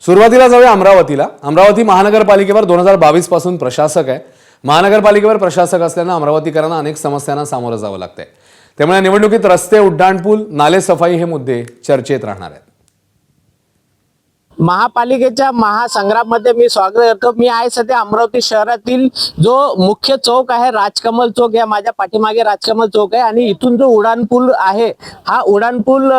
सुरुवातीला जाऊया अमरावतीला. अमरावती महानगरपालिकेवर 2022 पासून प्रशासक आहे. महानगरपालिकेवर प्रशासक असल्यानं अमरावतीकरांना अनेक समस्यांना सामोरं जावं लागतंय. त्यामुळे निवडणुकीत रस्ते, उड्डाणपूल, नाले सफाई हे मुद्दे चर्चेत राहणार आहेत. महापालिकेच्या महासंग्राममध्ये मी स्वागत करतो. मी आहे सध्या अमरावती शहरातील जो मुख्य चौक आहे, राजकमल चौक. या माझ्या पाठीमागे राजकमल चौक आहे आणि इथून जो उड्डाणपूल आहे, हा उड्डाणपूल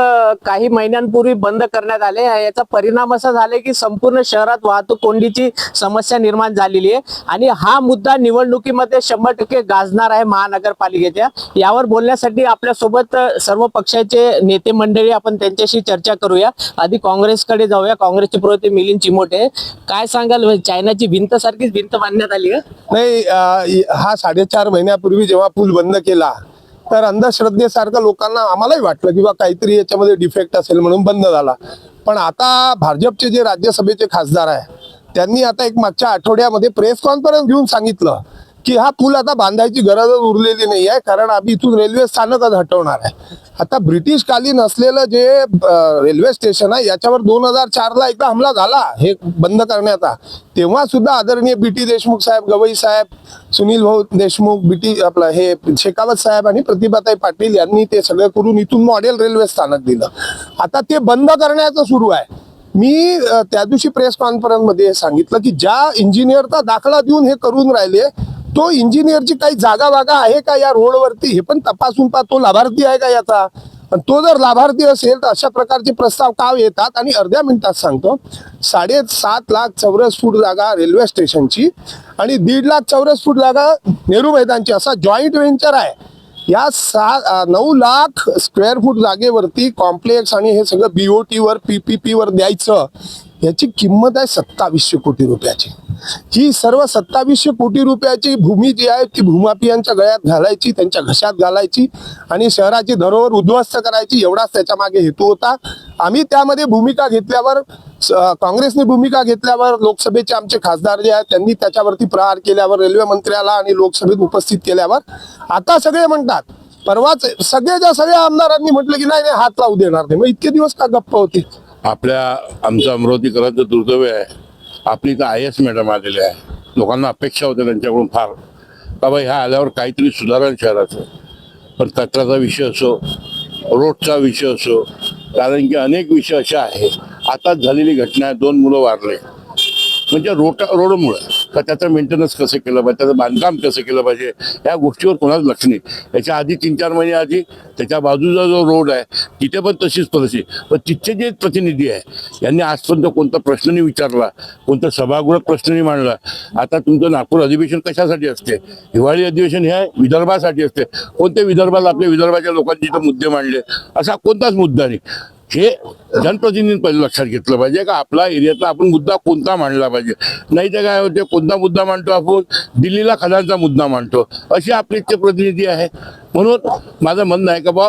काही महिन्यांपूर्वी बंद करण्यात आले. याचा परिणाम असा झाला की संपूर्ण शहरात वाहतूक कोंडीची समस्या निर्माण झालेली आहे आणि हा मुद्दा निवडणुकीमध्ये 100% गाजणार आहे महानगरपालिकेच्या. यावर बोलण्यासाठी आपल्यासोबत सर्व पक्षाचे नेते मंडळी, आपण त्यांच्याशी चर्चा करूया. आधी काँग्रेसकडे जाऊया. काँग्रेसचे प्रवक्ते मिलिंद चिमोटे, काय सांगाल? चायनाची भिंत सारखीच भिंत बांधण्यात आली आहे? नाही, हा 4.5 महिन्यापूर्वी जेव्हा पूल बंद केला तर अंधश्रद्धेसारखं लोकांना आम्हालाही वाटलं की बा काहीतरी याच्यामध्ये डिफेक्ट असेल म्हणून बंद झाला. पण आता भाजपचे जे राज्यसभेचे खासदार आहे त्यांनी आता एक मागच्या आठवड्यामध्ये प्रेस कॉन्फरन्स घेऊन सांगितलं की हा पूल आता बांधायची गरजच उरलेली नाही आहे, कारण आम्ही इथून रेल्वे स्थानकच हटवणार आहे. आता ब्रिटिश कालीन असलेलं जे रेल्वे स्टेशन आहे याच्यावर 2004ला एकदा हमला झाला हे बंद करण्याचा. तेव्हा सुद्धा आदरणीय BT देशमुख साहेब, गवई साहेब, सुनील भाऊ देशमुख, आपलं हे शेखावत साहेब आणि प्रतिभाताई पाटील यांनी ते सगळं करून इथून मॉडेल रेल्वे स्थानक दिलं. आता ते बंद करण्याचं सुरू आहे. मी त्या दिवशी प्रेस कॉन्फरन्स मध्ये सांगितलं की ज्या इंजिनियरचा दाखला देऊन हे करून राहिले तो इंजिनियरची काही जागा वागा आहे का या रोडवरती हे पण तपासून पहा. तो लाभार्थी आहे का याचा? पण तो जर लाभार्थी असेल तर अशा प्रकारचे प्रस्ताव का येतात? आणि अर्ध्या मिनिटात सांगतो, 7.5 लाख चौरस फूट जागा रेल्वे स्टेशनची आणि 1.5 लाख चौरस फूट जागा नेहरू मैदानची असा जॉईंट व्हेंचर आहे. या 9 लाख स्क्वेअर फूट जागेवरती कॉम्प्लेक्स आणि हे सगळं BOT वर PPP वर द्यायचं, याची किंमत आहे 2700 कोटी रुपयाची. ही सर्व 2700 कोटी रुपयाची भूमी जी आहे ती भूमाफियांच्या गळ्यात घालायची, त्यांच्या घशात घालायची आणि शहराची धरोहर उद्ध्वस्त करायची, एवढाच त्याच्या मागे हेतू होता. आम्ही त्यामध्ये भूमिका घेतल्यावर, काँग्रेसने भूमिका घेतल्यावर, लोकसभेचे आमचे खासदार जे आहेत त्यांनी त्याच्यावरती प्रहार केल्यावर, रेल्वे मंत्र्याला आणि लोकसभेत उपस्थित केल्यावर आता सगळे म्हणतात, परवाच सगळ्या आमदारांनी म्हटलं की नाही हात लावू देणार नाही. मग इतके दिवस का गप्प होती? आमचं अमरावतीकरांचं दुर्दैव आहे. आपली तर IAS मॅडम आलेले आहे. लोकांना अपेक्षा होत्या त्यांच्याकडून फार का बाई ह्या आल्यावर काहीतरी सुधारण शहराचं. पण कचऱ्याचा विषय असो, रोडचा विषय असो, कारण की अनेक विषय असे आहे. आताच झालेली घटना आहे, 2 मुलं वारले म्हणजे रोडमुळे. तर त्याचं मेंटेनन्स कसं केलं पाहिजे, त्याचं बांधकाम कसं केलं पाहिजे, या गोष्टीवर कोणाच लक्ष नाही. याच्या आधी 3-4 महिने आधी त्याच्या बाजूचा जो रोड आहे तिथे पण तशीच परिस्थिती. पण तिथचे जे प्रतिनिधी आहे यांनी आजपर्यंत कोणता प्रश्न नाही विचारला, कोणतं सभागृहात प्रश्न नाही मांडला. आता तुमचं नागपूर अधिवेशन कशासाठी असते? हिवाळी अधिवेशन हे विदर्भासाठी असते. कोणत्या विदर्भात आपल्या विदर्भाच्या लोकांनी तिथं मुद्दे मांडले? असा कोणताच मुद्दा नाही. हे जनप्रतिनिधींनी पहिले लक्षात घेतलं पाहिजे का आपला एरियातला आपण मुद्दा कोणता मांडला पाहिजे. नाही तर काय होते, कोणता मुद्दा मांडतो आपण? दिल्लीला खदानचा मुद्दा मांडतो, असे आपले ते प्रतिनिधी आहे. म्हणून माझं म्हणणं आहे का बा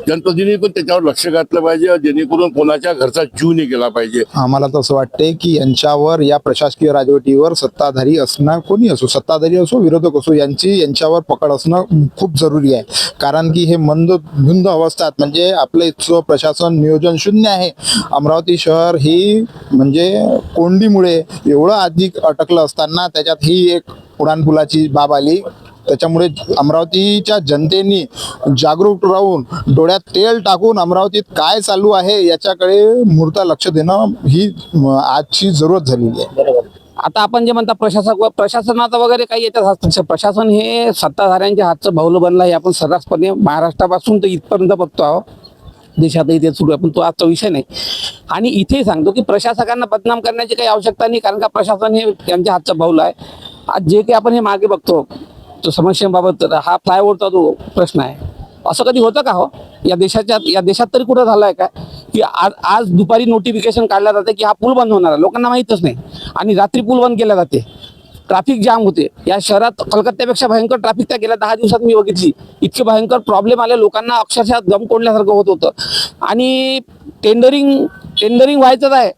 जनप्रतिनिधी पण त्याच्यावर लक्ष घातलं पाहिजे, जेणेकरून कोणाच्या घरचा जीव नाही गेला पाहिजे. आम्हाला तसं वाटते की यांच्यावर, या प्रशासकीय राजवटीवर सत्ताधारी असणार, कोणी असो, सत्ताधारी असो विरोधक असो, यांच्यावर पकड असणं खूप जरुरी आहे. कारण की हे मंदधुंद अवस्थात, म्हणजे आपलं इथचं प्रशासन नियोजन शून्य आहे. अमरावती शहर ही म्हणजे कोंडीमुळे एवढं अधिक अटकलं असताना त्याच्यात ही एक उड्डाणपुलाची बाब आली. त्याच्यामुळे अमरावतीच्या जनतेनी जागरूक राहून, डोळ्यात तेल टाकून अमरावतीत काय चालू आहे याच्याकडे मूर्त लक्ष देणं ही आजची जरूरत झालेली आहे. बरोबर. आता आपण जे म्हणता प्रशासनाचं वगैरे काही याच्यात हस्तक्षेप, प्रशासन हे सत्ताधाऱ्यांच्या हातचं भाऊलं बनलं आहे. आपण सर्रासपणे महाराष्ट्रापासून तर इथपर्यंत बघतो आहोत, देशातही ते सुरू आहे. पण तो आजचा विषय नाही. आणि इथे सांगतो की प्रशासकांना बदनाम करण्याची काही आवश्यकता नाही, कारण का प्रशासन हे त्यांच्या हातचं भाऊलं आहे. आज जे काही आपण हे मागे बघतो तो समस्यांबाबत, हा फ्लायओव्हरचा जो प्रश्न आहे, असं कधी होतं का हो या देशात तरी कुठं झालं आहे का की आज दुपारी नोटिफिकेशन काढलं जाते की हा पूल बंद होणार आहे, लोकांना माहीतच नाही, आणि रात्री पूल बंद केला जाते. ट्रॅफिक जाम होते या शहरात. कलकत्त्यापेक्षा भयंकर ट्रॅफिक त्या गेल्या 10 दिवसात मी बघितली. इतके भयंकर प्रॉब्लेम आले, लोकांना अक्षरशः दम कोंडल्यासारखं होत होतं. आणि टेंडरिंग व्हायचंच आहे,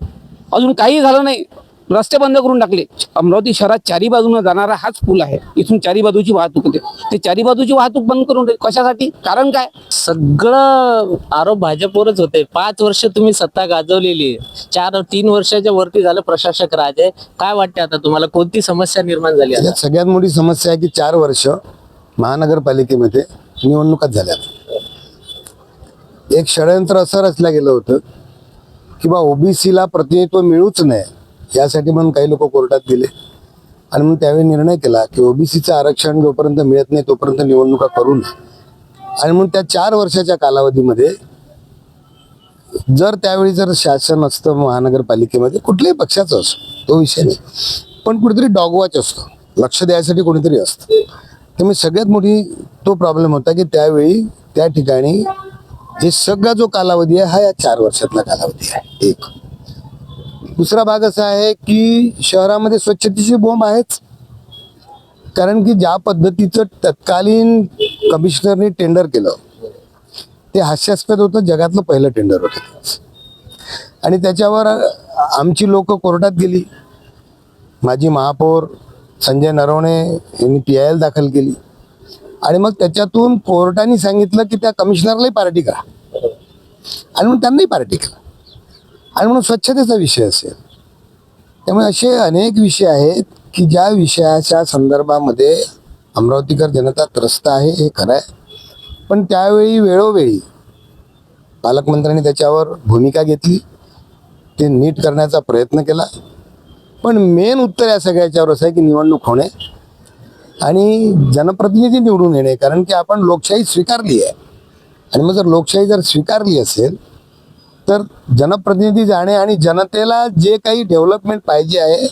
अजून काही झालं नाही. रस्ते बंद करून टाकले. अमरावती शहरात चारी बाजूने जाणारा हाच पूल आहे. इथून चारी बाजूची वाहतूक होते. ते चारी बाजूची वाहतूक बंद करून टाकली. कशासाठी? कारण काय? सगळं आरोप भाजपवरच होते. 5 वर्ष तुम्ही सत्ता गाजवलेली आहे. 3 वर्षाच्या वरती झालं प्रशासक राज आहे. काय वाटते आता तुम्हाला, कोणती समस्या निर्माण झाली आता? यात सगळ्यात मोठी समस्या आहे की 4 वर्ष महानगरपालिकेमध्ये निवडणुकाच झाल्या. एक षडयंत्र असं रचलं गेलं होतं की बा ओबीसीला प्रतिनिधित्व मिळूच नये यासाठी म्हणून काही लोक कोर्टात गेले आणि म्हणून त्यावेळी निर्णय केला की ओबीसीचं आरक्षण जोपर्यंत मिळत नाही तोपर्यंत निवडणुका करू नये. आणि म्हणून त्या 4 वर्षाच्या कालावधीमध्ये जर शासन असतं महानगरपालिकेमध्ये कुठल्याही पक्षाचं असो तो विषय नाही, पण कुठेतरी डॉगवॉच असतो, लक्ष द्यायसाठी कोणीतरी असतं. त्यामुळे सगळ्यात मोठी तो प्रॉब्लेम होता की त्यावेळी त्या ठिकाणी जे सगळा जो कालावधी आहे हा या 4 वर्षातला कालावधी आहे. एक दुसरा भाग असा आहे की शहरामध्ये स्वच्छतेची बोंब आहेच, कारण की ज्या पद्धतीचं तत्कालीन कमिशनरनी टेंडर केलं ते हास्यास्पद होतं. जगातलं पहिलं टेंडर होतं आणि त्याच्यावर आमची लोक कोर्टात गेली. माजी महापौर संजय नरवणे यांनी PIL दाखल केली आणि मग त्याच्यातून कोर्टाने सांगितलं की त्या कमिशनरलाही पार्टी करा आणि म्हणून त्यांनाही पार्टी करा आणि म्हणून स्वच्छतेचा विषय असेल. त्यामुळे असे अनेक विषय आहेत की ज्या विषयाच्या संदर्भामध्ये अमरावतीकर जनता त्रस्त आहे, हे खरं आहे. पण त्यावेळी वेळोवेळी पालकमंत्र्यांनी त्याच्यावर भूमिका घेतली, ते नीट करण्याचा प्रयत्न केला. पण मेन उत्तर या सगळ्याच्यावर असं आहे की निवडणूक होणे आणि जनप्रतिनिधी निवडून येणे, कारण की आपण लोकशाही स्वीकारली आहे. आणि मग जर लोकशाही जर स्वीकारली असेल तर जनप्रतिनिधी जाणे आणि जनतेला जे काही डेव्हलपमेंट पाहिजे आहे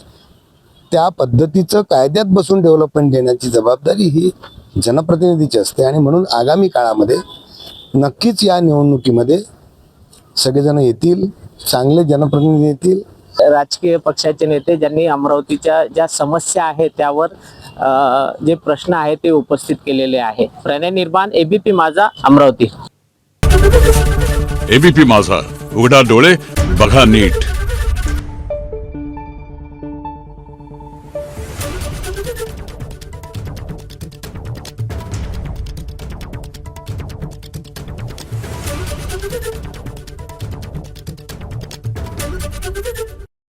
त्या पद्धतीचं कायद्यात बसून डेव्हलपमेंट देण्याची जबाबदारी ही जनप्रतिनिधीची असते. आणि म्हणून आगामी काळामध्ये नक्कीच या निवडणुकीमध्ये सगळेजण येतील, चांगले जनप्रतिनिधी येतील. राजकीय पक्षाचे नेते ज्यांनी अमरावतीच्या ज्या समस्या आहेत त्यावर जे प्रश्न आहेत ते उपस्थित केलेले आहे. प्रणय निर्माण, ABP माझा, अमरावती. एबीपी माझा, उघडा डोळे बघा नीट.